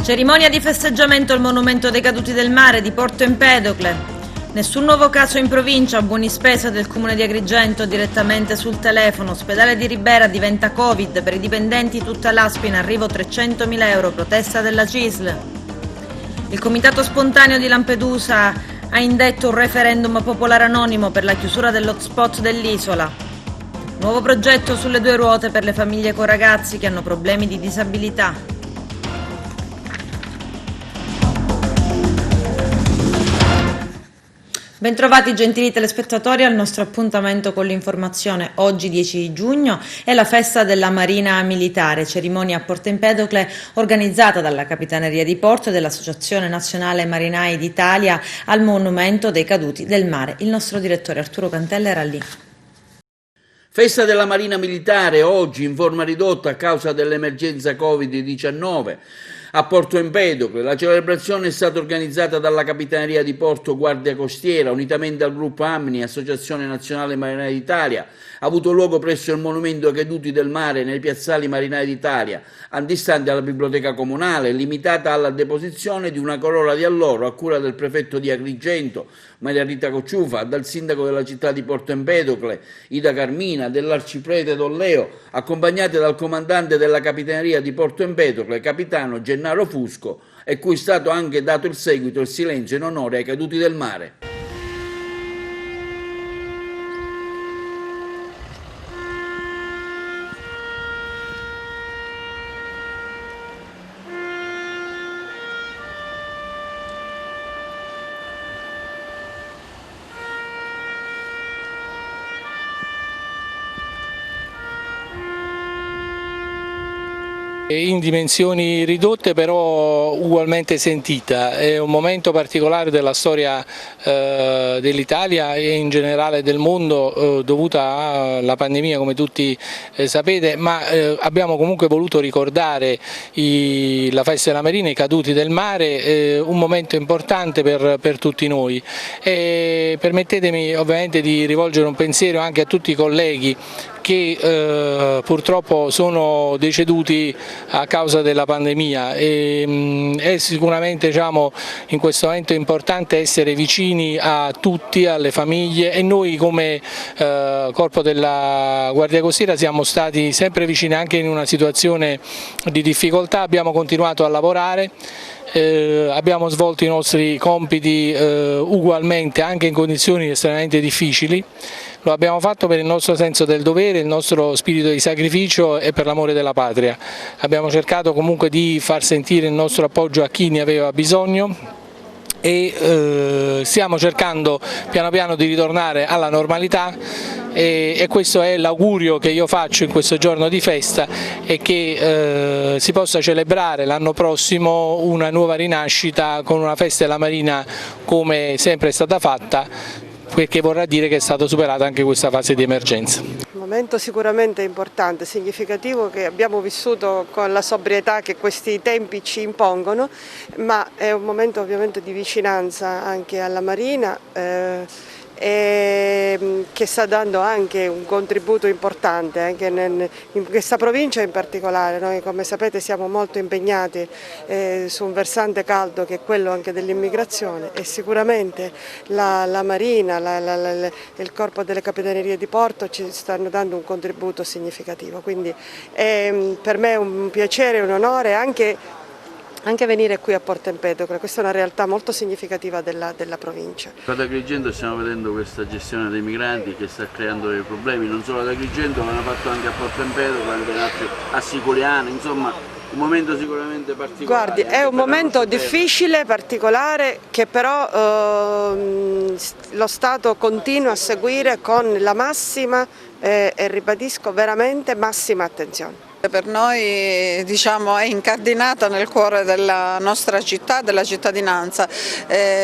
Cerimonia di festeggiamento al Monumento dei Caduti del Mare di Porto Empedocle. Nessun nuovo caso in provincia, buoni spesa del Comune di Agrigento direttamente sul telefono. Ospedale di Ribera diventa Covid, per i dipendenti tutta l'ASP in arrivo 300.000 euro, protesta della CISL. Il Comitato Spontaneo di Lampedusa ha indetto un referendum popolare anonimo per la chiusura dell'hotspot dell'isola. Nuovo progetto sulle 2 ruote per le famiglie con ragazzi che hanno problemi di disabilità. Bentrovati gentili telespettatori al nostro appuntamento con l'informazione. Oggi 10 giugno è la festa della Marina Militare, cerimonia a Porto Empedocle organizzata dalla Capitaneria di Porto e dall'Associazione Nazionale Marinai d'Italia al Monumento dei Caduti del Mare. Il nostro direttore Arturo Cantella era lì. Festa della Marina Militare oggi in forma ridotta a causa dell'emergenza Covid-19 a Porto Empedocle. La celebrazione è stata organizzata dalla Capitaneria di Porto Guardia Costiera unitamente al gruppo AMNI, Associazione Nazionale Marinai d'Italia. Ha avuto luogo presso il Monumento ai Caduti del Mare nei piazzali Marinai d'Italia, antistante alla Biblioteca Comunale, limitata alla deposizione di una corolla di alloro a cura del prefetto di Agrigento, Maria Rita Cocciufa, dal sindaco della città di Porto Empedocle, Ida Carmina, dell'arciprete Dolleo, accompagnate dal comandante della Capitaneria di Porto Empedocle, capitano Gennaro Fusco, e cui è stato anche dato il seguito e il silenzio in onore ai caduti del mare. In dimensioni ridotte però ugualmente sentita, è un momento particolare della storia dell'Italia e in generale del mondo dovuta alla pandemia, come tutti sapete, ma abbiamo comunque voluto ricordare la festa della Marina, i caduti del mare, un momento importante per tutti noi. E permettetemi ovviamente di rivolgere un pensiero anche a tutti i colleghi che purtroppo sono deceduti a causa della pandemia. È sicuramente in questo momento importante essere vicini a tutti, alle famiglie, e noi come Corpo della Guardia Costiera siamo stati sempre vicini anche in una situazione di difficoltà, abbiamo continuato a lavorare. Abbiamo svolto i nostri compiti ugualmente anche in condizioni estremamente difficili. Lo abbiamo fatto per il nostro senso del dovere, il nostro spirito di sacrificio e per l'amore della patria. Abbiamo cercato comunque di far sentire il nostro appoggio a chi ne aveva bisogno e stiamo cercando piano piano di ritornare alla normalità. E questo è l'augurio che io faccio in questo giorno di festa, e che si possa celebrare l'anno prossimo una nuova rinascita con una festa della Marina come sempre è stata fatta, perché vorrà dire che è stata superata anche questa fase di emergenza. Un momento sicuramente importante, significativo, che abbiamo vissuto con la sobrietà che questi tempi ci impongono, ma è un momento ovviamente di vicinanza anche alla Marina e che sta dando anche un contributo importante anche in questa provincia in particolare. Noi, come sapete, siamo molto impegnati su un versante caldo che è quello anche dell'immigrazione, e sicuramente la Marina, il Corpo delle Capitanerie di Porto ci stanno dando un contributo significativo, quindi per me è un piacere e un onore anche venire qui a Porto Empedocle. Questa è una realtà molto significativa della provincia. Ad Agrigento stiamo vedendo questa gestione dei migranti che sta creando dei problemi, non solo ad Agrigento, ma l'hanno fatto anche a Porto Empedocle, anche a Siculiano, insomma un momento sicuramente particolare. Guardi, è un momento difficile, particolare, che però lo Stato continua a seguire con la massima e ribadisco veramente massima attenzione. Per noi è incardinata nel cuore della nostra città, della cittadinanza,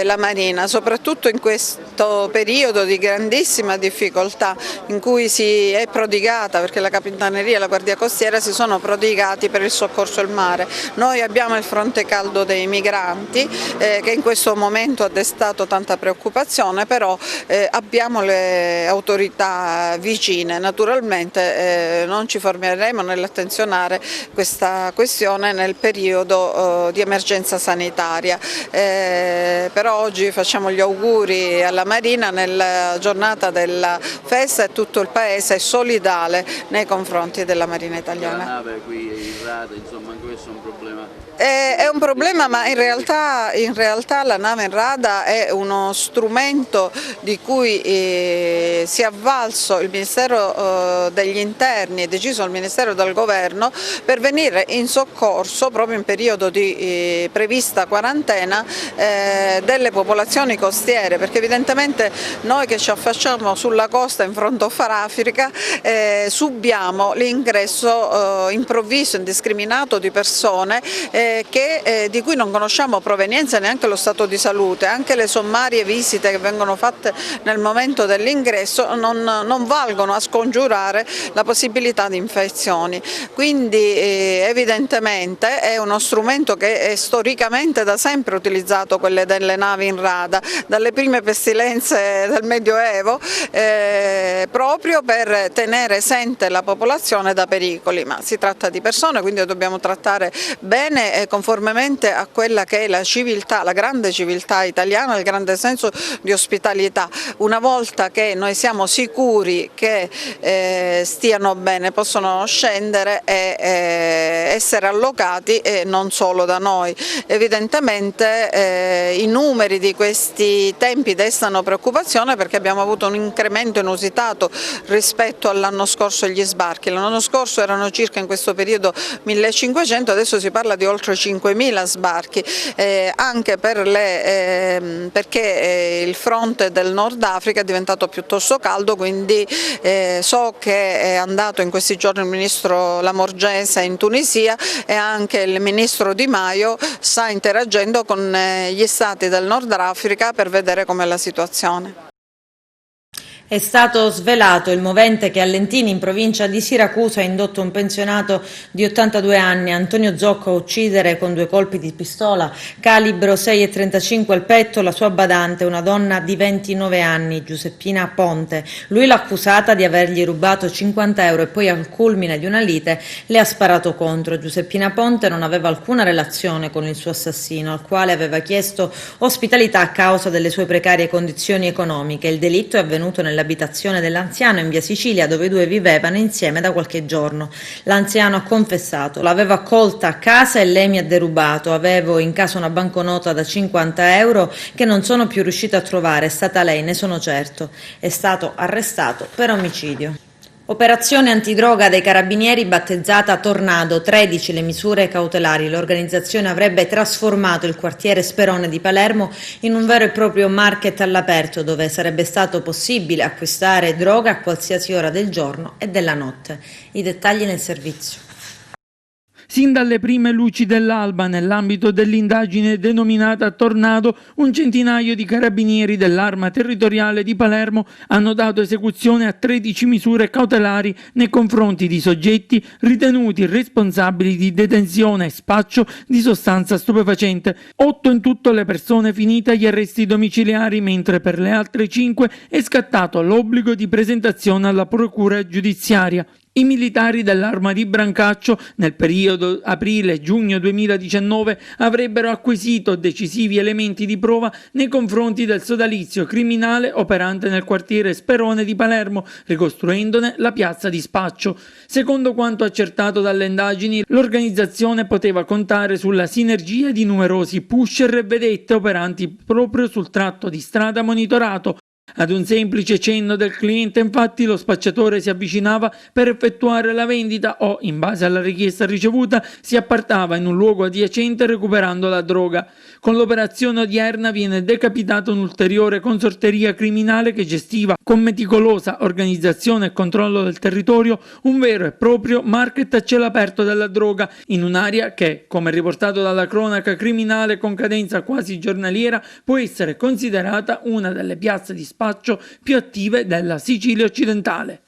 la Marina, soprattutto in questo periodo di grandissima difficoltà in cui si è prodigata, perché la Capitaneria e la Guardia Costiera si sono prodigati per il soccorso al mare. Noi abbiamo il fronte caldo dei migranti che in questo momento ha destato tanta preoccupazione, però abbiamo le autorità vicine, naturalmente non ci fermeremo nell'attenzione menzionare questa questione nel periodo di emergenza sanitaria. Però oggi facciamo gli auguri alla Marina nella giornata della festa e tutto il Paese è solidale nei confronti della Marina italiana. La nave qui è in rata, insomma anche questo è un problema. È un problema, ma in realtà la nave in rada è uno strumento di cui si è avvalso il Ministero degli Interni, deciso il Ministero del Governo, per venire in soccorso proprio in periodo di prevista quarantena delle popolazioni costiere, perché evidentemente noi che ci affacciamo sulla costa in fronte a Africa subiamo l'ingresso improvviso, indiscriminato di persone di cui non conosciamo provenienza e neanche lo stato di salute. Anche le sommarie visite che vengono fatte nel momento dell'ingresso non valgono a scongiurare la possibilità di infezioni. Quindi evidentemente è uno strumento che è storicamente da sempre utilizzato, quelle delle navi in rada, dalle prime pestilenze del Medioevo, proprio per tenere esente la popolazione da pericoli, ma si tratta di persone, quindi dobbiamo trattare bene conformemente a quella che è la civiltà, la grande civiltà italiana, il grande senso di ospitalità. Una volta che noi siamo sicuri che stiano bene, possono scendere e essere allocati, e non solo da noi. Evidentemente i numeri di questi tempi destano preoccupazione, perché abbiamo avuto un incremento inusitato rispetto all'anno scorso gli sbarchi. L'anno scorso erano circa in questo periodo 1500, adesso si parla di oltre 5.000 sbarchi, anche perché il fronte del Nord Africa è diventato piuttosto caldo, quindi so che è andato in questi giorni il ministro Lamorgese in Tunisia e anche il ministro Di Maio sta interagendo con gli stati del Nord Africa per vedere com'è la situazione. È stato svelato il movente che a Lentini, in provincia di Siracusa, ha indotto un pensionato di 82 anni, Antonio Zocco, a uccidere con 2 colpi di pistola calibro 6,35 al petto la sua badante, una donna di 29 anni, Giuseppina Ponte. Lui l'ha accusata di avergli rubato 50 euro e poi, al culmine di una lite, le ha sparato contro. Giuseppina Ponte non aveva alcuna relazione con il suo assassino, al quale aveva chiesto ospitalità a causa delle sue precarie condizioni economiche. Il delitto è avvenuto nell'abitazione dell'anziano in via Sicilia, dove i due vivevano insieme da qualche giorno. L'anziano ha confessato: l'avevo accolta a casa e lei mi ha derubato, avevo in casa una banconota da 50 euro che non sono più riuscito a trovare, è stata lei, ne sono certo. È stato arrestato per omicidio. Operazione antidroga dei carabinieri battezzata Tornado, 13 le misure cautelari. L'organizzazione avrebbe trasformato il quartiere Sperone di Palermo in un vero e proprio market all'aperto, dove sarebbe stato possibile acquistare droga a qualsiasi ora del giorno e della notte. I dettagli nel servizio. Sin dalle prime luci dell'alba, nell'ambito dell'indagine denominata Tornado, un centinaio di carabinieri dell'Arma Territoriale di Palermo hanno dato esecuzione a 13 misure cautelari nei confronti di soggetti ritenuti responsabili di detenzione e spaccio di sostanza stupefacente. 8 in tutto le persone finite agli arresti domiciliari, mentre per le altre 5 è scattato l'obbligo di presentazione alla procura giudiziaria. I militari dell'Arma di Brancaccio nel periodo aprile-giugno 2019 avrebbero acquisito decisivi elementi di prova nei confronti del sodalizio criminale operante nel quartiere Sperone di Palermo, ricostruendone la piazza di spaccio. Secondo quanto accertato dalle indagini, l'organizzazione poteva contare sulla sinergia di numerosi pusher e vedette operanti proprio sul tratto di strada monitorato. Ad un semplice cenno del cliente, infatti, lo spacciatore si avvicinava per effettuare la vendita o, in base alla richiesta ricevuta, si appartava in un luogo adiacente recuperando la droga. Con l'operazione odierna viene decapitata un'ulteriore consorteria criminale che gestiva, con meticolosa organizzazione e controllo del territorio, un vero e proprio market a cielo aperto della droga, in un'area che, come riportato dalla cronaca criminale con cadenza quasi giornaliera, può essere considerata una delle piazze di spaccio più attive della Sicilia occidentale.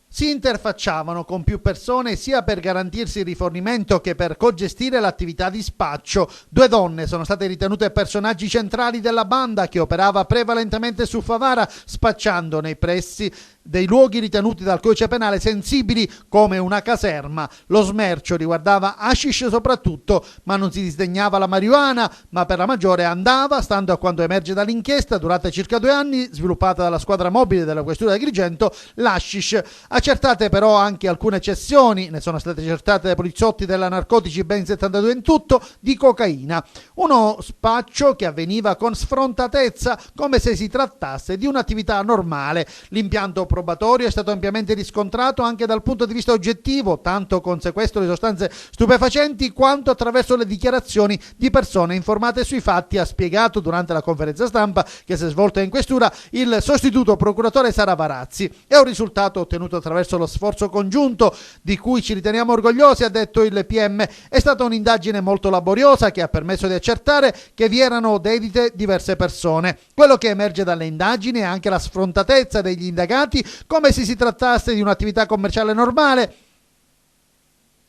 Si interfacciavano con più persone sia per garantirsi il rifornimento che per cogestire l'attività di spaccio. 2 donne sono state ritenute personaggi centrali della banda che operava prevalentemente su Favara, spacciando nei pressi dei luoghi ritenuti dal codice penale sensibili come una caserma. Lo smercio riguardava hashish soprattutto, ma non si disdegnava la marijuana, ma per la maggiore andava, stando a quanto emerge dall'inchiesta durata circa 2 anni, sviluppata dalla squadra mobile della questura di Agrigento, l'hashish. Accertate però anche alcune cessioni, ne sono state accertate dai poliziotti della Narcotici ben 72 in tutto, di cocaina. Uno spaccio che avveniva con sfrontatezza, come se si trattasse di un'attività normale. L'impianto probatorio è stato ampiamente riscontrato anche dal punto di vista oggettivo, tanto con sequestro di sostanze stupefacenti quanto attraverso le dichiarazioni di persone informate sui fatti, ha spiegato durante la conferenza stampa che si è svolta in questura il sostituto procuratore Sara Varazzi. È un risultato ottenuto attraverso lo sforzo congiunto di cui ci riteniamo orgogliosi, ha detto il PM. È stata un'indagine molto laboriosa che ha permesso di accertare che vi erano dedite diverse persone. Quello che emerge dalle indagini è anche la sfrontatezza degli indagati, come se si trattasse di un'attività commerciale normale.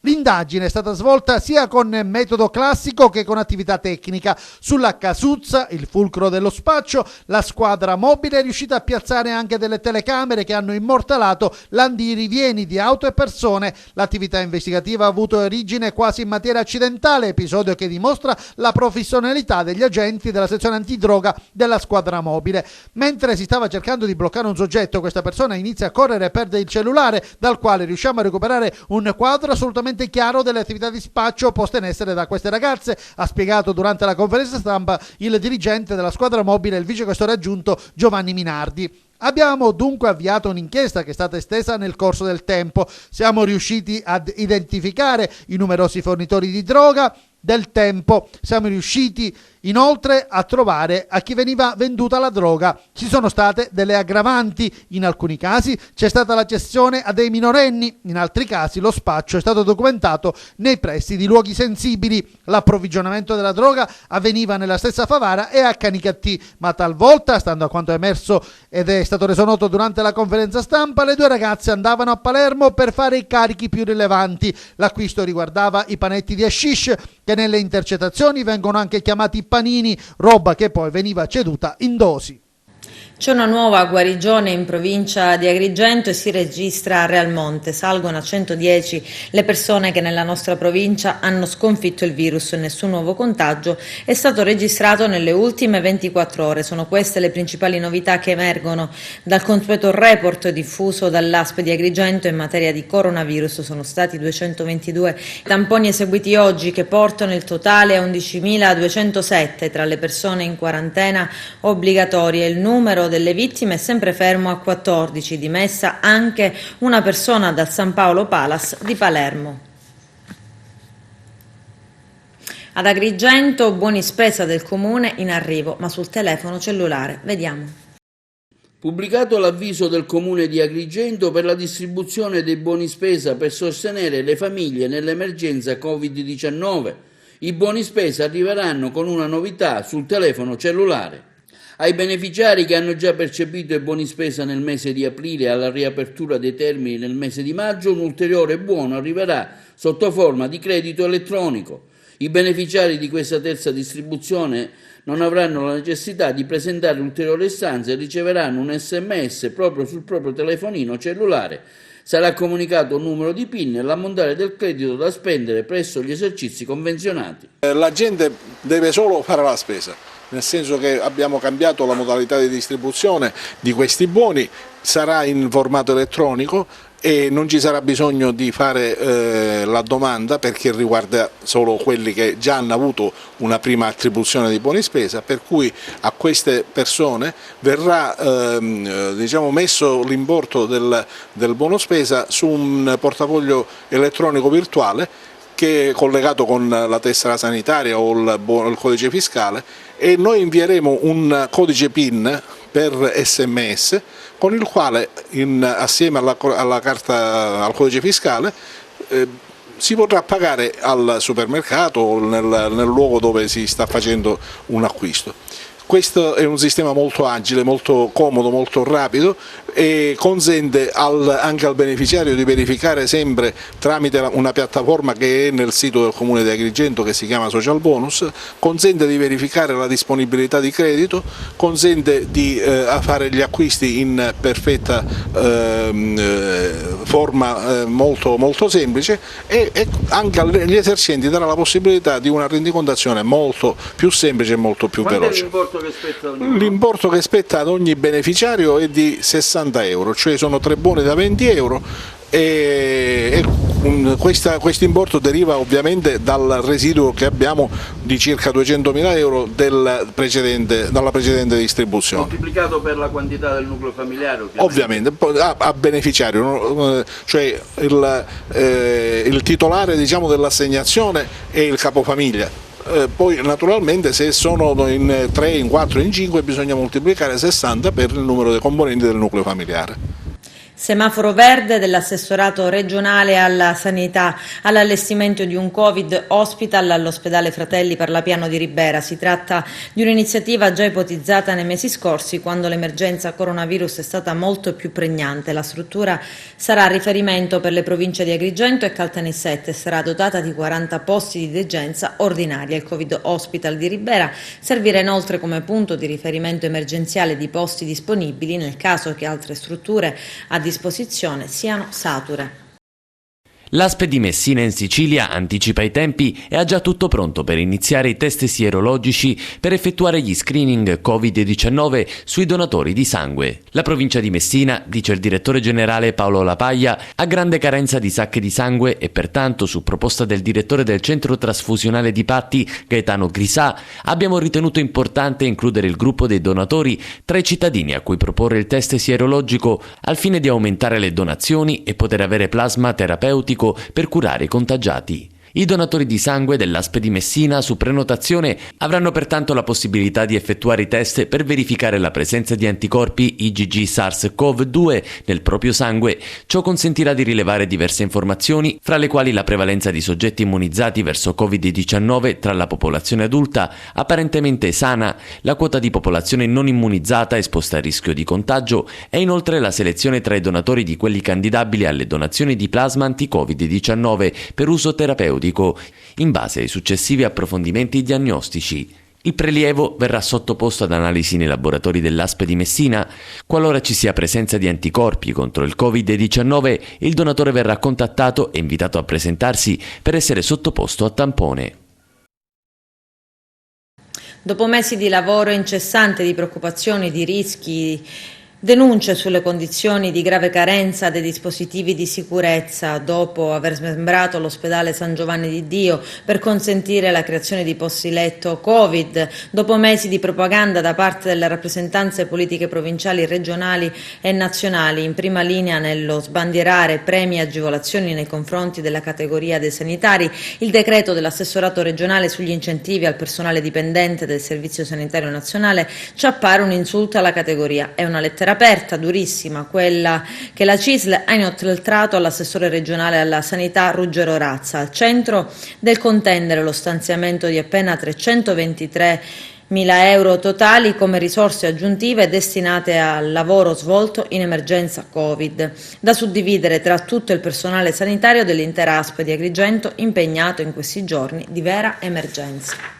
L'indagine è stata svolta sia con metodo classico che con attività tecnica. Sulla casuzza, il fulcro dello spaccio, la squadra mobile è riuscita a piazzare anche delle telecamere che hanno immortalato l'andirivieni di auto e persone. L'attività investigativa ha avuto origine quasi in maniera accidentale, episodio che dimostra la professionalità degli agenti della sezione antidroga della squadra mobile. Mentre si stava cercando di bloccare un soggetto, questa persona inizia a correre e perde il cellulare, dal quale riusciamo a recuperare un quadro assolutamente chiaro delle attività di spaccio poste in essere da queste ragazze, ha spiegato durante la conferenza stampa il dirigente della squadra mobile, il vicequestore aggiunto Giovanni Minardi. Abbiamo dunque avviato un'inchiesta che è stata estesa nel corso del tempo. Siamo riusciti ad identificare i numerosi fornitori di droga del tempo. Siamo riusciti inoltre a trovare a chi veniva venduta la droga. Ci sono state delle aggravanti. In alcuni casi c'è stata la cessione a dei minorenni, in altri casi lo spaccio è stato documentato nei pressi di luoghi sensibili. L'approvvigionamento della droga avveniva nella stessa Favara e a Canicattì, ma talvolta, stando a quanto è emerso ed è stato reso noto durante la conferenza stampa, le 2 ragazze andavano a Palermo per fare i carichi più rilevanti. L'acquisto riguardava i panetti di hashish, che nelle intercettazioni vengono anche chiamati panini, roba che poi veniva ceduta in dosi. C'è una nuova guarigione in provincia di Agrigento e si registra a Realmonte. Salgono a 110 le persone che nella nostra provincia hanno sconfitto il virus. Nessun nuovo contagio è stato registrato nelle ultime 24 ore. Sono queste le principali novità che emergono dal consueto report diffuso dall'ASP di Agrigento in materia di coronavirus. Sono stati 222 tamponi eseguiti oggi, che portano il totale a 11.207 tra le persone in quarantena obbligatoria. Il numero delle vittime è sempre fermo a 14, dimessa anche una persona dal San Paolo Palace di Palermo. Ad Agrigento buoni spesa del comune in arrivo, ma sul telefono cellulare. Vediamo. Pubblicato l'avviso del Comune di Agrigento per la distribuzione dei buoni spesa per sostenere le famiglie nell'emergenza Covid-19. I buoni spesa arriveranno con una novità sul telefono cellulare. Ai beneficiari che hanno già percepito i buoni spesa nel mese di aprile e alla riapertura dei termini nel mese di maggio, un ulteriore buono arriverà sotto forma di credito elettronico. I beneficiari di questa terza distribuzione non avranno la necessità di presentare ulteriori istanze e riceveranno un SMS proprio sul proprio telefonino cellulare. Sarà comunicato un numero di PIN e l'ammontare del credito da spendere presso gli esercizi convenzionati. La gente deve solo fare la spesa, nel senso che abbiamo cambiato la modalità di distribuzione di questi buoni, sarà in formato elettronico e non ci sarà bisogno di fare la domanda, perché riguarda solo quelli che già hanno avuto una prima attribuzione di buoni spesa, per cui a queste persone verrà messo l'importo del buono spesa su un portafoglio elettronico virtuale che è collegato con la tessera sanitaria o il codice fiscale, e noi invieremo un codice PIN per SMS con il quale assieme alla carta, al codice fiscale, si potrà pagare al supermercato o nel luogo dove si sta facendo un acquisto. Questo è un sistema molto agile, molto comodo, molto rapido e consente anche al beneficiario di verificare sempre tramite una piattaforma che è nel sito del Comune di Agrigento, che si chiama Social Bonus, consente di verificare la disponibilità di credito, consente di fare gli acquisti in perfetta forma molto semplice e anche agli esercenti darà la possibilità di una rendicontazione molto più semplice e molto più veloce. L'importo che spetta ad ognuno? L'importo che spetta ad ogni beneficiario è di 60 euro, cioè sono 3 buoni da 20 euro e questo importo deriva ovviamente dal residuo che abbiamo di circa 200.000 euro dalla precedente distribuzione. Moltiplicato per la quantità del nucleo familiare ovviamente a beneficiario, cioè il titolare, diciamo, dell'assegnazione è il capofamiglia. Poi naturalmente se sono in 3, in 4, in 5 bisogna moltiplicare 60 per il numero dei componenti del nucleo familiare. Semaforo verde dell'assessorato regionale alla sanità all'allestimento di un Covid hospital all'ospedale Fratelli Parlapiano di Ribera. Si tratta di un'iniziativa già ipotizzata nei mesi scorsi, quando l'emergenza coronavirus è stata molto più pregnante. La struttura sarà a riferimento per le province di Agrigento e Caltanissette e sarà dotata di 40 posti di degenza ordinaria. Il Covid hospital di Ribera servirà inoltre come punto di riferimento emergenziale di posti disponibili nel caso che altre strutture a disposizione siano sature. L'ASP di Messina in Sicilia anticipa i tempi e ha già tutto pronto per iniziare i test sierologici per effettuare gli screening Covid-19 sui donatori di sangue. La provincia di Messina, dice il direttore generale Paolo Lapaglia, ha grande carenza di sacche di sangue e pertanto, su proposta del direttore del centro trasfusionale di Patti, Gaetano Grisà, abbiamo ritenuto importante includere il gruppo dei donatori tra i cittadini a cui proporre il test sierologico al fine di aumentare le donazioni e poter avere plasma terapeutico per curare i contagiati. I donatori di sangue dell'ASP di Messina su prenotazione avranno pertanto la possibilità di effettuare i test per verificare la presenza di anticorpi IgG SARS-CoV-2 nel proprio sangue. Ciò consentirà di rilevare diverse informazioni, fra le quali la prevalenza di soggetti immunizzati verso Covid-19 tra la popolazione adulta apparentemente sana, la quota di popolazione non immunizzata esposta a rischio di contagio e inoltre la selezione tra i donatori di quelli candidabili alle donazioni di plasma anti-Covid-19 per uso terapeutico in base ai successivi approfondimenti diagnostici. Il prelievo verrà sottoposto ad analisi nei laboratori dell'ASP di Messina. Qualora ci sia presenza di anticorpi contro il Covid-19, il donatore verrà contattato e invitato a presentarsi per essere sottoposto a tampone. Dopo mesi di lavoro incessante, di preoccupazioni, di rischi, denunce sulle condizioni di grave carenza dei dispositivi di sicurezza, dopo aver smembrato l'ospedale San Giovanni di Dio per consentire la creazione di posti letto Covid, dopo mesi di propaganda da parte delle rappresentanze politiche provinciali, regionali e nazionali, in prima linea nello sbandierare premi e agevolazioni nei confronti della categoria dei sanitari, il decreto dell'assessorato regionale sugli incentivi al personale dipendente del Servizio Sanitario Nazionale ci appare un insulto alla categoria. È una lettera aperta, durissima, quella che la CISL ha inoltrato all'assessore regionale alla sanità Ruggero Razza, al centro del contendere lo stanziamento di appena 323.000 euro totali come risorse aggiuntive destinate al lavoro svolto in emergenza Covid, da suddividere tra tutto il personale sanitario dell'intera ASP di Agrigento impegnato in questi giorni di vera emergenza.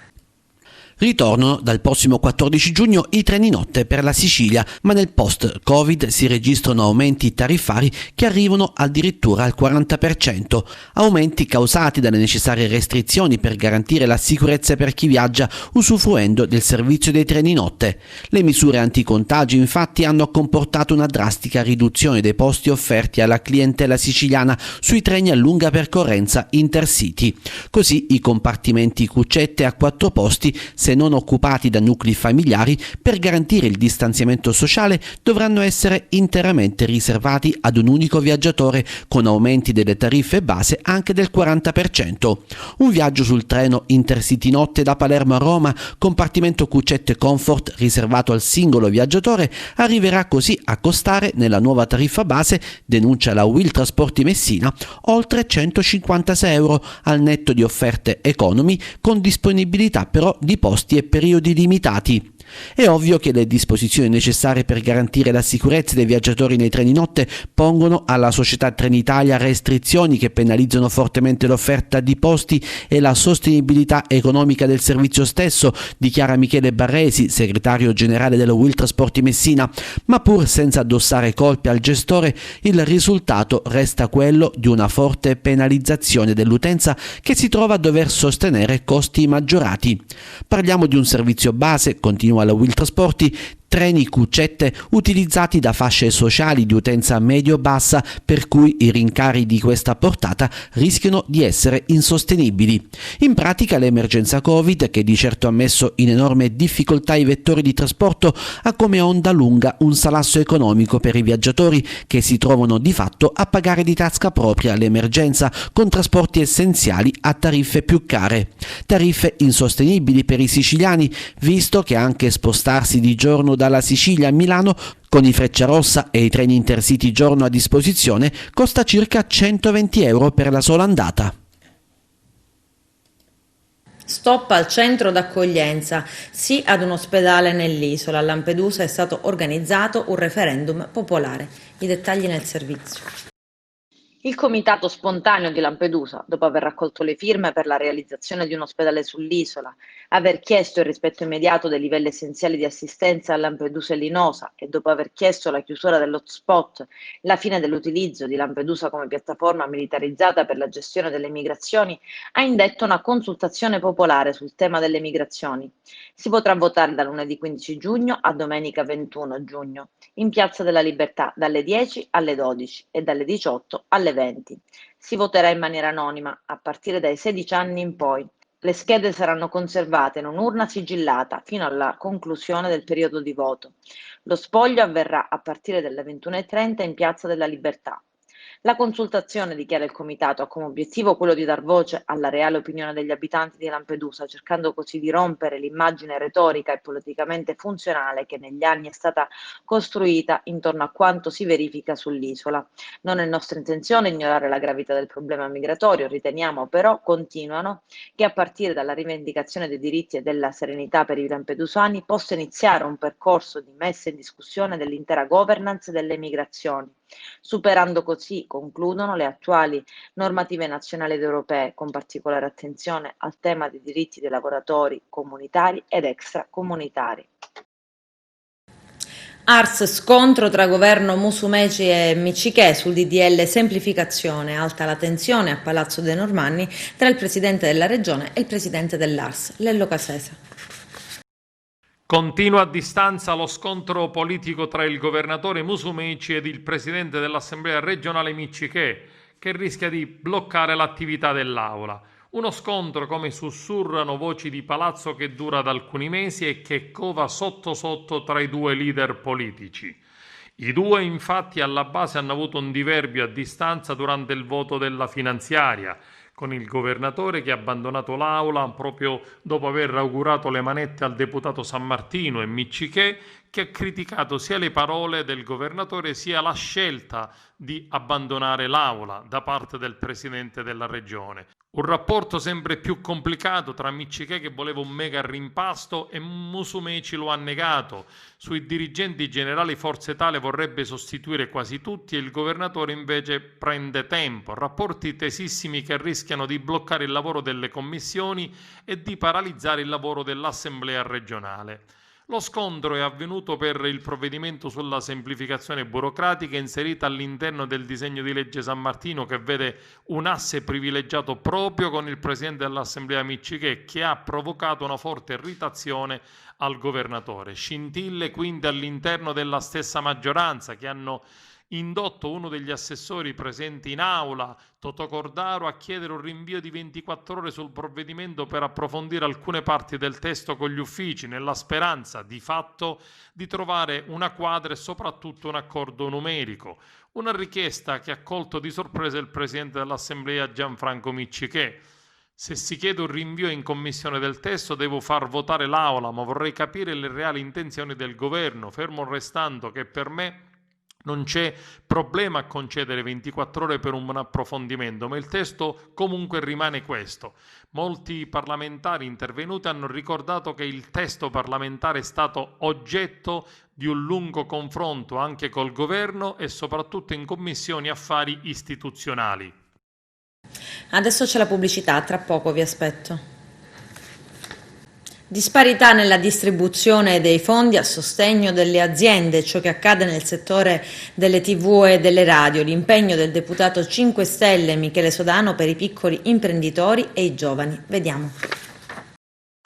Ritornano dal prossimo 14 giugno i treni notte per la Sicilia, ma nel post-Covid si registrano aumenti tariffari che arrivano addirittura al 40%, aumenti causati dalle necessarie restrizioni per garantire la sicurezza per chi viaggia usufruendo del servizio dei treni notte. Le misure anticontagio infatti hanno comportato una drastica riduzione dei posti offerti alla clientela siciliana sui treni a lunga percorrenza Intercity. Così i compartimenti cuccette a 4 posti, se non occupati da nuclei familiari, per garantire il distanziamento sociale dovranno essere interamente riservati ad un unico viaggiatore, con aumenti delle tariffe base anche del 40%. Un viaggio sul treno Intercity notte da Palermo a Roma, compartimento cuccette Comfort riservato al singolo viaggiatore, arriverà così a costare nella nuova tariffa base, denuncia la Will Trasporti Messina, oltre 156 euro al netto di offerte economy, con disponibilità però di posti e periodi limitati. È ovvio che le disposizioni necessarie per garantire la sicurezza dei viaggiatori nei treni notte pongono alla società Trenitalia restrizioni che penalizzano fortemente l'offerta di posti e la sostenibilità economica del servizio stesso, dichiara Michele Barresi, segretario generale della Will Trasporti Messina, ma pur senza addossare colpe al gestore, il risultato resta quello di una forte penalizzazione dell'utenza che si trova a dover sostenere costi maggiorati. Parliamo di un servizio base, continua la Will Trasporti, treni cuccette utilizzati da fasce sociali di utenza medio-bassa, per cui i rincari di questa portata rischiano di essere insostenibili. In pratica l'emergenza Covid, che di certo ha messo in enorme difficoltà i vettori di trasporto, ha come onda lunga un salasso economico per i viaggiatori che si trovano di fatto a pagare di tasca propria l'emergenza con trasporti essenziali a tariffe più care. Tariffe insostenibili per i siciliani, visto che anche spostarsi di giorno dalla Sicilia a Milano con i Frecciarossa e i treni Intercity giorno a disposizione costa circa 120 euro per la sola andata. Stop al centro d'accoglienza, sì ad un ospedale nell'isola. A Lampedusa è stato organizzato un referendum popolare. I dettagli nel servizio. Il comitato spontaneo di Lampedusa, dopo aver raccolto le firme per la realizzazione di un ospedale sull'isola, aver chiesto il rispetto immediato dei livelli essenziali di assistenza a Lampedusa e Linosa e dopo aver chiesto la chiusura dell'hotspot, la fine dell'utilizzo di Lampedusa come piattaforma militarizzata per la gestione delle migrazioni, ha indetto una consultazione popolare sul tema delle migrazioni. Si potrà votare da lunedì 15 giugno a domenica 21 giugno in Piazza della Libertà dalle 10 alle 12 e dalle 18 alle 20. Si voterà in maniera anonima a partire dai 16 anni in poi. Le schede saranno conservate in un'urna sigillata fino alla conclusione del periodo di voto. Lo spoglio avverrà a partire dalle 21:30 in Piazza della Libertà. La consultazione, dichiara il comitato, ha come obiettivo quello di dar voce alla reale opinione degli abitanti di Lampedusa, cercando così di rompere l'immagine retorica e politicamente funzionale che negli anni è stata costruita intorno a quanto si verifica sull'isola. Non è nostra intenzione ignorare la gravità del problema migratorio, riteniamo però, continuano, che a partire dalla rivendicazione dei diritti e della serenità per i lampedusani possa iniziare un percorso di messa in discussione dell'intera governance delle migrazioni, superando così, concludono, le attuali normative nazionali ed europee, con particolare attenzione al tema dei diritti dei lavoratori comunitari ed extracomunitari. Ars, scontro tra governo Musumeci e Miccichè sul DDL semplificazione, alta la tensione a Palazzo dei Normanni tra il presidente della regione e il presidente dell'Ars, Lello Casesa. Continua a distanza lo scontro politico tra il governatore Musumeci ed il presidente dell'Assemblea regionale Miccichè, che rischia di bloccare l'attività dell'Aula. Uno scontro, come sussurrano voci di palazzo, che dura da alcuni mesi e che cova sotto sotto tra i due leader politici. I due infatti alla base hanno avuto un diverbio a distanza durante il voto della finanziaria, con il governatore che ha abbandonato l'Aula proprio dopo aver augurato le manette al deputato Sammartino, e Miccichè che ha criticato sia le parole del governatore sia la scelta di abbandonare l'Aula da parte del presidente della regione. Un rapporto sempre più complicato tra Miccichè, che voleva un mega rimpasto, e Musumeci lo ha negato. Sui dirigenti generali Forza Italia vorrebbe sostituire quasi tutti e il governatore invece prende tempo. Rapporti tesissimi che rischiano di bloccare il lavoro delle commissioni e di paralizzare il lavoro dell'Assemblea regionale. Lo scontro è avvenuto per il provvedimento sulla semplificazione burocratica inserita all'interno del disegno di legge Sammartino, che vede un asse privilegiato proprio con il presidente dell'Assemblea Miccichè, che ha provocato una forte irritazione al governatore. Scintille quindi all'interno della stessa maggioranza, che hanno indotto uno degli assessori presenti in aula, Totò Cordaro, a chiedere un rinvio di 24 ore sul provvedimento per approfondire alcune parti del testo con gli uffici, nella speranza di fatto di trovare una quadra e soprattutto un accordo numerico. Una richiesta che ha colto di sorpresa il presidente dell'Assemblea Gianfranco Miccichè. Se si chiede un rinvio in commissione del testo devo far votare l'Aula, ma vorrei capire le reali intenzioni del governo, fermo restando che per me non c'è problema a concedere 24 ore per un approfondimento, ma il testo comunque rimane questo. Molti parlamentari intervenuti hanno ricordato che il testo parlamentare è stato oggetto di un lungo confronto anche col governo e soprattutto in commissioni affari istituzionali. Adesso c'è la pubblicità, tra poco vi aspetto. Disparità nella distribuzione dei fondi a sostegno delle aziende, ciò che accade nel settore delle TV e delle radio, l'impegno del deputato 5 Stelle Michele Sodano per i piccoli imprenditori e i giovani. Vediamo.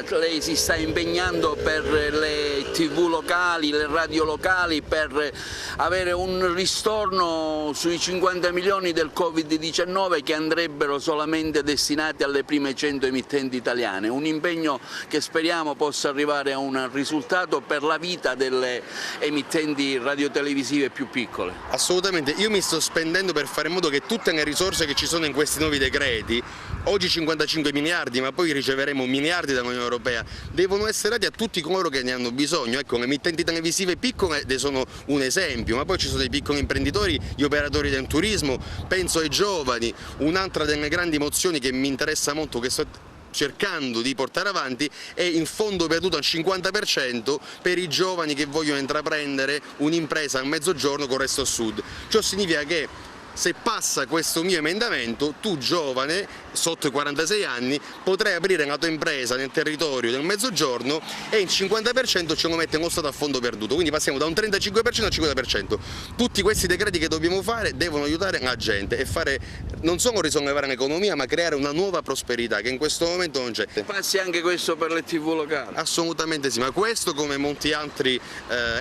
Lei si sta impegnando per le TV locali, le radio locali, per avere un ristorno sui 50 milioni del Covid-19 che andrebbero solamente destinati alle prime 100 emittenti italiane. Un impegno che speriamo possa arrivare a un risultato per la vita delle emittenti radiotelevisive più piccole. Assolutamente, io mi sto spendendo per fare in modo che tutte le risorse che ci sono in questi nuovi decreti, oggi 55 miliardi ma poi riceveremo miliardi dall'Unione Europea, devono essere dati a tutti coloro che ne hanno bisogno. Ecco, le emittenti televisive piccole ne sono un esempio, ma poi ci sono i piccoli imprenditori, gli operatori del turismo, penso ai giovani. Un'altra delle grandi mozioni che mi interessa molto, che sto cercando di portare avanti, è il fondo perduto al 50% per i giovani che vogliono intraprendere un'impresa al Mezzogiorno con Resto Sud. Ciò significa che se passa questo mio emendamento, tu giovane, sotto i 46 anni, potrai aprire la tua impresa nel territorio del Mezzogiorno e il 50% ce lo mette lo Stato a fondo perduto, quindi passiamo da un 35% al 50%. Tutti questi decreti che dobbiamo fare devono aiutare la gente e fare non solo risollevare l'economia, ma creare una nuova prosperità che in questo momento non c'è. Passi anche questo per le TV locali? Assolutamente sì, ma questo come molti altri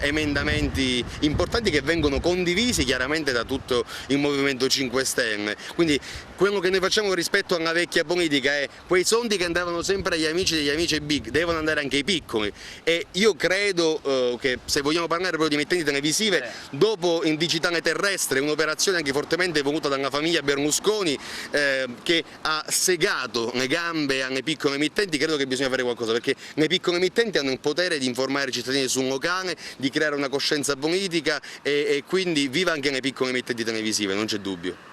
emendamenti importanti che vengono condivisi chiaramente da tutto il Movimento 5 Stelle. Quindi quello che noi facciamo rispetto alla vecchia politica è quei soldi che andavano sempre agli amici degli amici big devono andare anche ai piccoli, e io credo che se vogliamo parlare proprio di emittenti televisive, dopo in digitale terrestre, un'operazione anche fortemente voluta dalla famiglia Berlusconi che ha segato le gambe alle piccole emittenti, credo che bisogna fare qualcosa, perché le piccole emittenti hanno il potere di informare i cittadini sul locale, di creare una coscienza politica e quindi viva anche le piccole emittenti televisive, non c'è dubbio.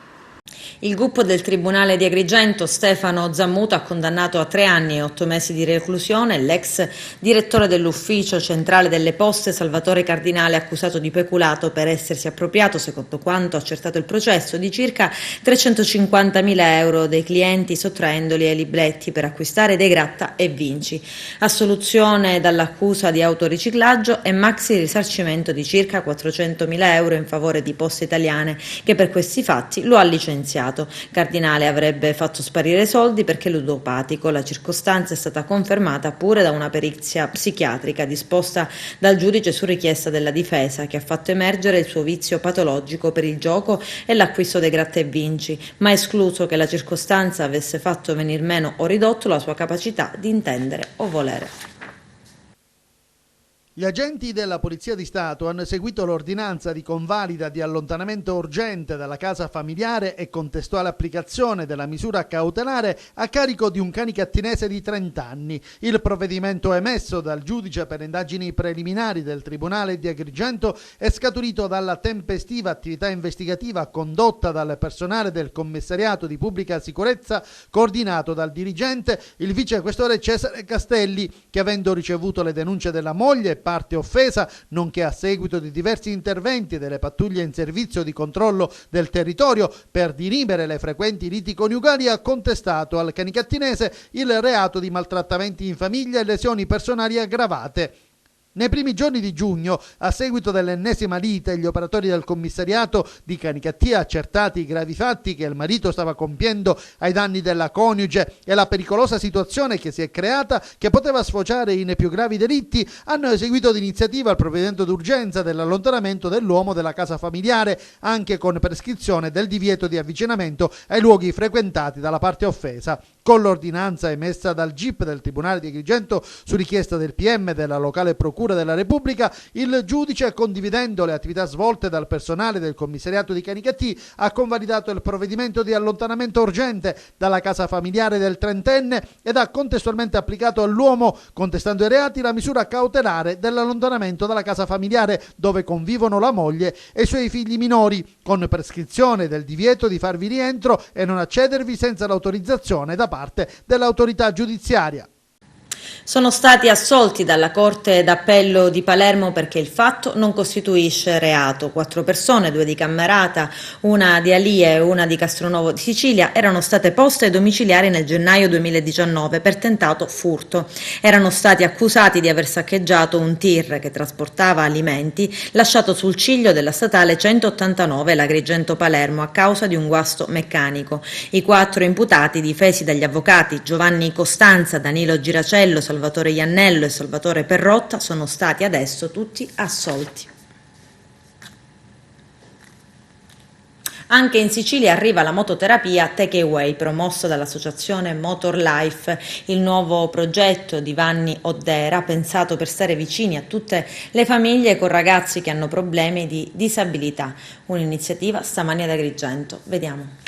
Il gruppo del Tribunale di Agrigento, Stefano Zammuto, ha condannato a 3 anni e 8 mesi di reclusione l'ex direttore dell'ufficio centrale delle poste, Salvatore Cardinale, accusato di peculato per essersi appropriato, secondo quanto accertato il processo, di circa 350.000 euro dei clienti, sottraendoli ai libretti per acquistare dei gratta e vinci. Assoluzione dall'accusa di autoriciclaggio e maxi risarcimento di circa 400.000 euro in favore di Poste Italiane, che per questi fatti lo ha licenziato. Cardinale avrebbe fatto sparire soldi perché ludopatico. La circostanza è stata confermata pure da una perizia psichiatrica disposta dal giudice su richiesta della difesa, che ha fatto emergere il suo vizio patologico per il gioco e l'acquisto dei gratta e vinci, ma è escluso che la circostanza avesse fatto venir meno o ridotto la sua capacità di intendere o volere. Gli agenti della Polizia di Stato hanno eseguito l'ordinanza di convalida di allontanamento urgente dalla casa familiare e contestuale applicazione della misura cautelare a carico di un canicattinese di 30 anni. Il provvedimento emesso dal giudice per indagini preliminari del Tribunale di Agrigento è scaturito dalla tempestiva attività investigativa condotta dal personale del Commissariato di Pubblica Sicurezza, coordinato dal dirigente, il vicequestore Cesare Castelli, che, avendo ricevuto le denunce della moglie parte offesa, nonché a seguito di diversi interventi delle pattuglie in servizio di controllo del territorio per dirimere le frequenti liti coniugali, ha contestato al canicattinese il reato di maltrattamenti in famiglia e lesioni personali aggravate. Nei primi giorni di giugno, a seguito dell'ennesima lite, gli operatori del commissariato di Canicattia, accertati i gravi fatti che il marito stava compiendo ai danni della coniuge e la pericolosa situazione che si è creata, che poteva sfociare in più gravi delitti, hanno eseguito d'iniziativa il provvedimento d'urgenza dell'allontanamento dell'uomo dalla casa familiare, anche con prescrizione del divieto di avvicinamento ai luoghi frequentati dalla parte offesa. Con l'ordinanza emessa dal GIP del Tribunale di Agrigento su richiesta del PM della locale Procura della Repubblica, il giudice, condividendo le attività svolte dal personale del commissariato di Canicattì, ha convalidato il provvedimento di allontanamento urgente dalla casa familiare del trentenne ed ha contestualmente applicato all'uomo, contestando i reati, la misura cautelare dell'allontanamento dalla casa familiare dove convivono la moglie e i suoi figli minori, con prescrizione del divieto di farvi rientro e non accedervi senza l'autorizzazione da parte dell'autorità giudiziaria. Sono stati assolti dalla Corte d'Appello di Palermo perché il fatto non costituisce reato. 4 persone, 2 di Cammarata, una di Alia e una di Castronovo di Sicilia, erano state poste ai domiciliari nel gennaio 2019 per tentato furto. Erano stati accusati di aver saccheggiato un tir che trasportava alimenti lasciato sul ciglio della statale 189 l'Agrigento-Palermo a causa di un guasto meccanico. I 4 imputati, difesi dagli avvocati Giovanni Costanza, Danilo Giracello, Salvatore Iannello e Salvatore Perrotta, sono stati adesso tutti assolti. Anche in Sicilia arriva la mototerapia Take Away, promossa dall'associazione Motor Life, il nuovo progetto di Vanni Oddera, pensato per stare vicini a tutte le famiglie con ragazzi che hanno problemi di disabilità. Un'iniziativa stamani ad Agrigento. Vediamo.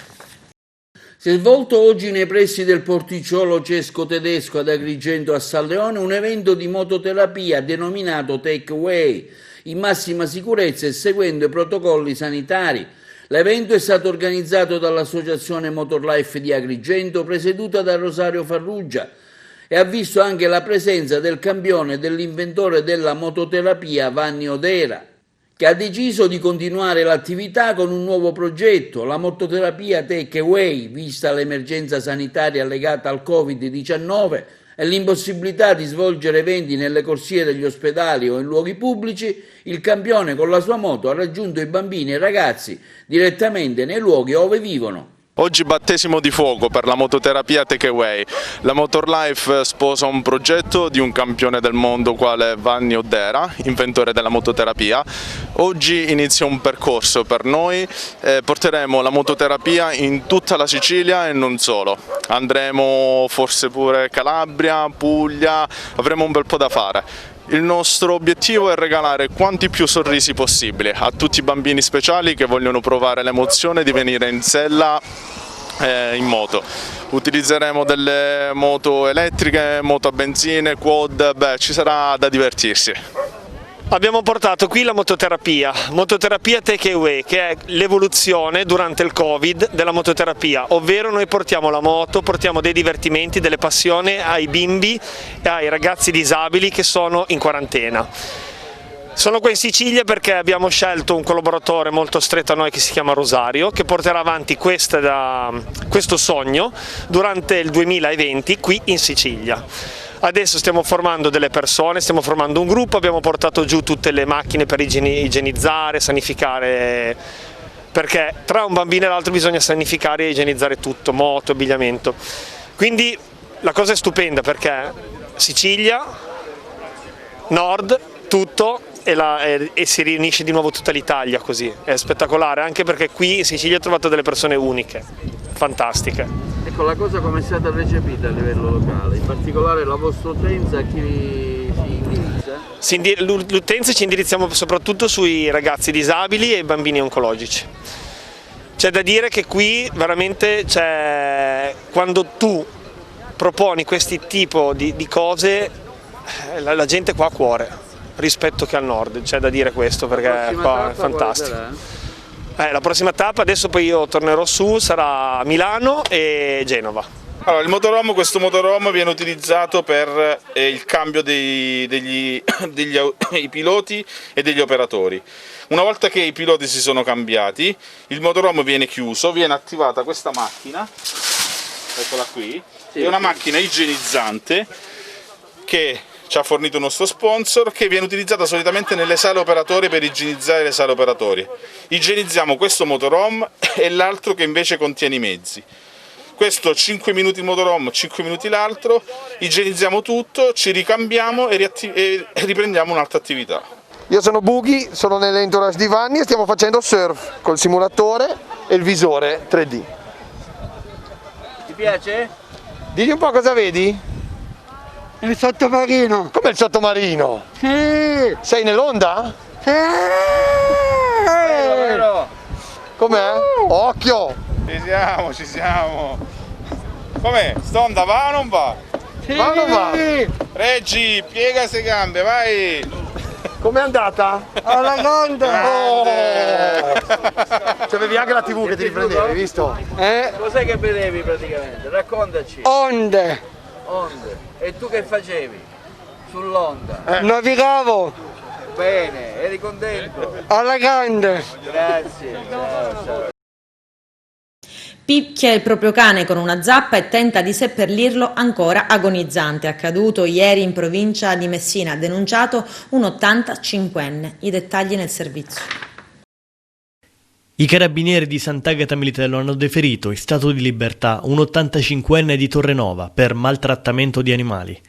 Si è svolto oggi nei pressi del porticciolo Cesco Tedesco ad Agrigento a San Leone un evento di mototerapia denominato Take Away, in massima sicurezza e seguendo i protocolli sanitari. L'evento è stato organizzato dall'associazione Motor Life di Agrigento, presieduta da Rosario Farrugia, e ha visto anche la presenza del campione dell'inventore della mototerapia Vanni Oddera, che ha deciso di continuare l'attività con un nuovo progetto, la mototerapia Take Away, vista l'emergenza sanitaria legata al Covid-19 e l'impossibilità di svolgere eventi nelle corsie degli ospedali o in luoghi pubblici. Il campione con la sua moto ha raggiunto i bambini e i ragazzi direttamente nei luoghi dove vivono. Oggi battesimo di fuoco per la mototerapia Take Away. La Motor Life sposa un progetto di un campione del mondo quale Vanni Oddera, inventore della mototerapia. Oggi inizia un percorso per noi, porteremo la mototerapia in tutta la Sicilia e non solo. Andremo forse pure Calabria, Puglia, avremo un bel po' da fare. Il nostro obiettivo è regalare quanti più sorrisi possibili a tutti i bambini speciali che vogliono provare l'emozione di venire in sella in moto. Utilizzeremo delle moto elettriche, moto a benzina, quad, ci sarà da divertirsi. Abbiamo portato qui la mototerapia Take Away, che è l'evoluzione durante il Covid della mototerapia, ovvero noi portiamo la moto, portiamo dei divertimenti, delle passioni ai bimbi e ai ragazzi disabili che sono in quarantena. Sono qua in Sicilia perché abbiamo scelto un collaboratore molto stretto a noi che si chiama Rosario, che porterà avanti questo sogno durante il 2020 qui in Sicilia. Adesso stiamo formando delle persone, stiamo formando un gruppo, abbiamo portato giù tutte le macchine per igienizzare, sanificare, perché tra un bambino e l'altro bisogna sanificare e igienizzare tutto, moto, abbigliamento. Quindi la cosa è stupenda perché Sicilia, nord, tutto e si riunisce di nuovo tutta l'Italia così, è spettacolare, anche perché qui in Sicilia ho trovato delle persone uniche, fantastiche. Ecco, la cosa come è stata recepita a livello locale, in particolare la vostra utenza a chi si indirizza? L'utenza ci indirizziamo soprattutto sui ragazzi disabili e i bambini oncologici. C'è da dire che qui veramente quando tu proponi questi tipo di cose, la gente qua ha cuore rispetto che al nord, c'è da dire questo perché qua è fantastico. La prossima tappa, adesso poi io tornerò su, sarà Milano e Genova. Allora, questo motorhome viene utilizzato per il cambio dei piloti e degli operatori. Una volta che i piloti si sono cambiati, il motorhome viene chiuso, viene attivata questa macchina, eccola qui, è una macchina igienizzante che ci ha fornito il nostro sponsor, che viene utilizzata solitamente nelle sale operatorie per igienizzare le sale operatorie. Igienizziamo questo motorhome e l'altro che invece contiene i mezzi. Questo 5 minuti il motorhome, 5 minuti l'altro, igienizziamo tutto, ci ricambiamo e riprendiamo un'altra attività. Io sono Bughi, sono nell'entourage di Vanni e stiamo facendo surf col simulatore e il visore 3D. Ti piace? Digli un po' cosa vedi? Il sottomarino. Come il sottomarino? Sì. Sei nell'onda? Sì. Com'è? Occhio! Ci siamo. Com'è? Stonda va o non va? Sì. Va o non va? Reggi, piega se gambe, vai! Com'è andata? Alla grande. C'avevi anche la TV che ti riprendevi, hai visto? Cos'è che vedevi praticamente? Raccontaci. Onde. Onde. E tu che facevi? Sull'onda? Navigavo. Bene, eri contento? Alla grande. Grazie. Ciao. Picchia il proprio cane con una zappa e tenta di seppellirlo ancora agonizzante. Accaduto ieri in provincia di Messina, ha denunciato un 85enne. I dettagli nel servizio. I carabinieri di Sant'Agata Militello hanno deferito in stato di libertà un 85enne di Torrenova per maltrattamento di animali.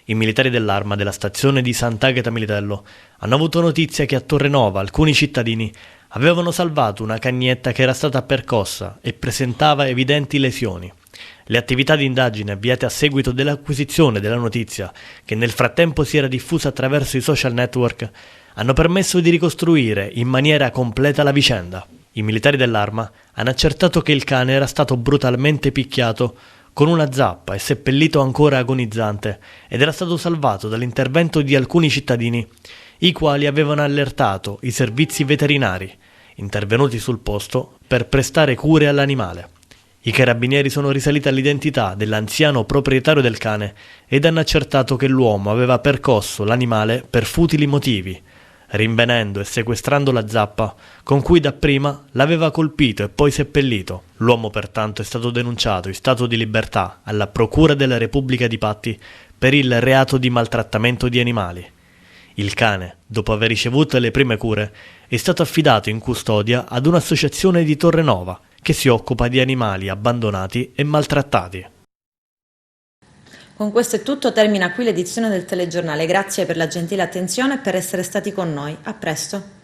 I militari dell'Arma della stazione di Sant'Agata Militello hanno avuto notizia che a Torrenova alcuni cittadini avevano salvato una cagnetta che era stata percossa e presentava evidenti lesioni. Le attività di indagine avviate a seguito dell'acquisizione della notizia, che nel frattempo si era diffusa attraverso i social network, hanno permesso di ricostruire in maniera completa la vicenda. I militari dell'Arma hanno accertato che il cane era stato brutalmente picchiato con una zappa e seppellito ancora agonizzante ed era stato salvato dall'intervento di alcuni cittadini, i quali avevano allertato i servizi veterinari, intervenuti sul posto per prestare cure all'animale. I carabinieri sono risaliti all'identità dell'anziano proprietario del cane ed hanno accertato che l'uomo aveva percosso l'animale per futili motivi, rinvenendo e sequestrando la zappa con cui dapprima l'aveva colpito e poi seppellito. L'uomo pertanto è stato denunciato in stato di libertà alla Procura della Repubblica di Patti per il reato di maltrattamento di animali. Il cane, dopo aver ricevuto le prime cure, è stato affidato in custodia ad un'associazione di Torrenova che si occupa di animali abbandonati e maltrattati. Con questo è tutto, termina qui l'edizione del telegiornale. Grazie per la gentile attenzione e per essere stati con noi. A presto.